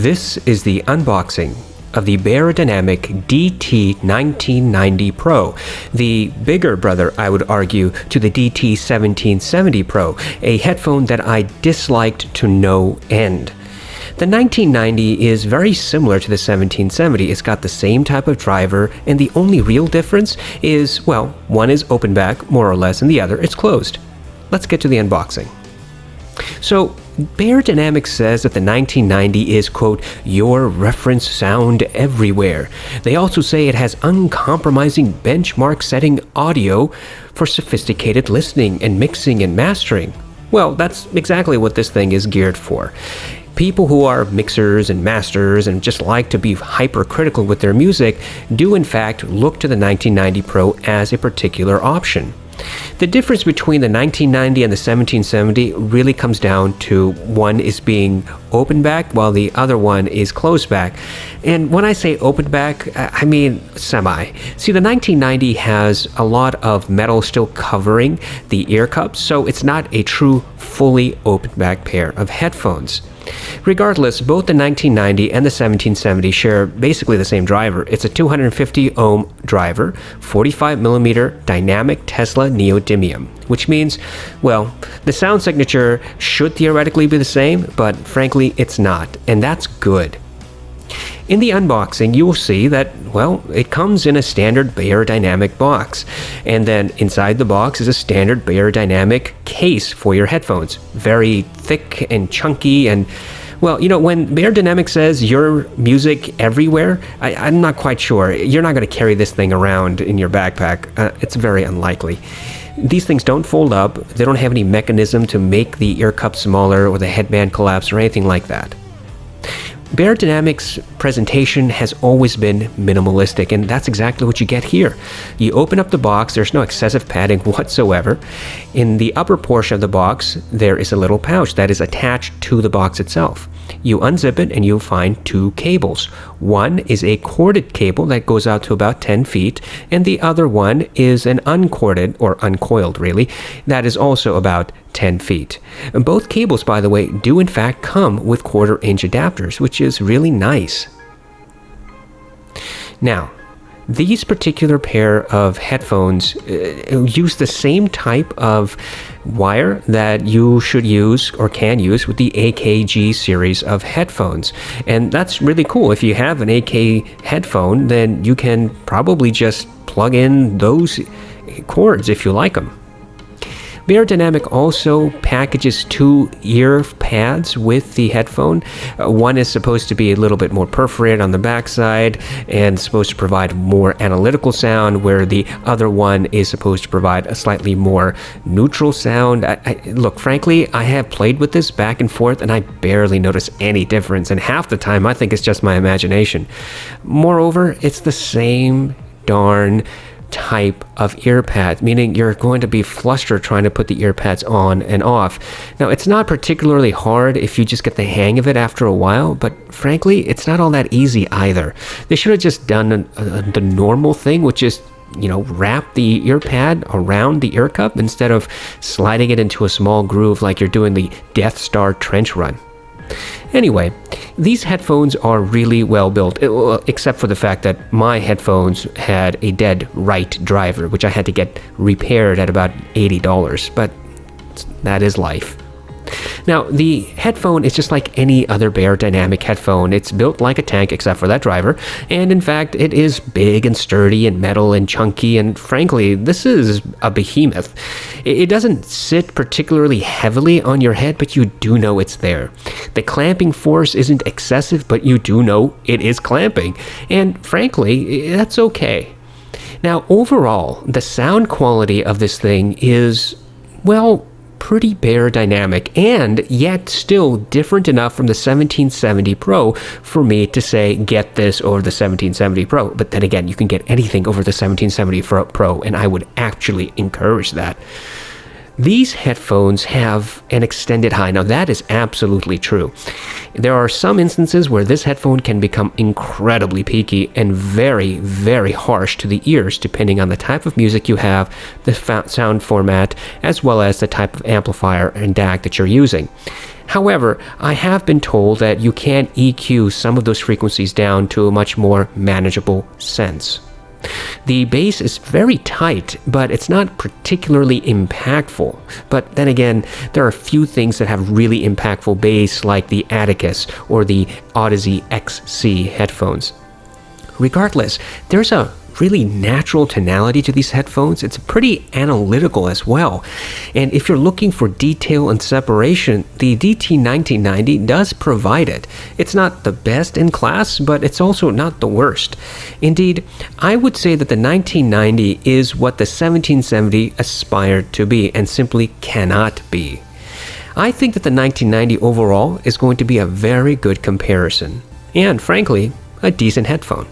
This is the unboxing of the Beyerdyanmic DT1990 Pro, the bigger brother, I would argue, to the DT1770 Pro, a headphone that I disliked to no end. The 1990 is very similar to the 1770. It's got the same type of driver, and the only real difference is, well, one is open back, more or less, and the other is closed. Let's get to the unboxing. So, Beyerdyanmic says that the 1990 is, quote, your reference sound everywhere. They also say it has uncompromising benchmark-setting audio for sophisticated listening and mixing and mastering. Well, that's exactly what this thing is geared for. People who are mixers and masters and just like to be hypercritical with their music do in fact look to the 1990 Pro as a particular option. The difference between the 1990 and the 1770 really comes down to one is being open back while the other one is closed back. And when I say open back, I mean semi. See, the 1990 has a lot of metal still covering the ear cups, so it's not a true fully open back pair of headphones. Regardless, both the 1990 and the 1770 share basically the same driver. It's a 250 ohm driver, 45mm dynamic Tesla neodymium, which means, well, the sound signature should theoretically be the same, but frankly, it's not, and that's good. In the unboxing, you will see that, well, it comes in a standard Beyerdyanmic box, and then inside the box is a standard Beyerdyanmic case for your headphones. Very thick and chunky, and, well, you know, when Beyerdyanmic says your music everywhere, I'm not quite sure. You're not going to carry this thing around in your backpack. It's very unlikely. These things don't fold up. They don't have any mechanism to make the ear cup smaller or the headband collapse or anything like that. Beyerdyanmic's presentation has always been minimalistic, and that's exactly what you get here. You open up the box, there's no excessive padding whatsoever. In the upper portion of the box, there is a little pouch that is attached to the box itself. You unzip it and you'll find two cables. One is a corded cable that goes out to about 10 feet, and the other one is an uncorded, or uncoiled really, that is also about 10 feet. And both cables, by the way, do in fact come with 1/4-inch adapters, which is really nice. Now, these particular pair of headphones use the same type of wire that you should use or can use with the AKG series of headphones. And that's really cool. If you have an AK headphone, then you can probably just plug in those cords if you like them. Beyerdyanmic also packages two ear pads with the headphone. One is supposed to be a little bit more perforated on the backside and supposed to provide more analytical sound, where the other one is supposed to provide a slightly more neutral sound. Look, frankly, I have played with this back and forth and I barely notice any difference, and half the time I think it's just my imagination. Moreover, it's the same darn type of ear pads, meaning you're going to be flustered trying to put the ear pads on and off. Now, it's not particularly hard if you just get the hang of it after a while, but frankly, it's not all that easy either. They should have just done the normal thing, which is, you know, wrap the ear pad around the ear cup instead of sliding it into a small groove like you're doing the Death Star trench run. Anyway, these headphones are really well built, except for the fact that my headphones had a dead right driver, which I had to get repaired at about $80, but that is life. Now, the headphone is just like any other Beyerdyanmic headphone. It's built like a tank except for that driver, and in fact, it is big and sturdy and metal and chunky, and frankly, this is a behemoth. It doesn't sit particularly heavily on your head, but you do know it's there. The clamping force isn't excessive, but you do know it is clamping, and frankly, that's okay. Now, overall, the sound quality of this thing is, well, pretty Beyerdyanmic, and yet still different enough from the 1770 Pro for me to say get this over the 1770 Pro. But then again, you can get anything over the 1770 Pro, and I would actually encourage that. These headphones have an extended high. Now that is absolutely true. There are some instances where this headphone can become incredibly peaky and very, very harsh to the ears depending on the type of music you have, the sound format, as well as the type of amplifier and DAC that you're using. However, I have been told that you can EQ some of those frequencies down to a much more manageable sense. The bass is very tight, but it's not particularly impactful. But then again, there are a few things that have really impactful bass, like the Atticus or the Audeze XC headphones. Regardless, there's a really natural tonality to these headphones. It's pretty analytical as well. And if you're looking for detail and separation, the DT1990 does provide it. It's not the best in class, but it's also not the worst. Indeed, I would say that the 1990 is what the 1770 aspired to be and simply cannot be. I think that the 1990 overall is going to be a very good comparison, and frankly, a decent headphone.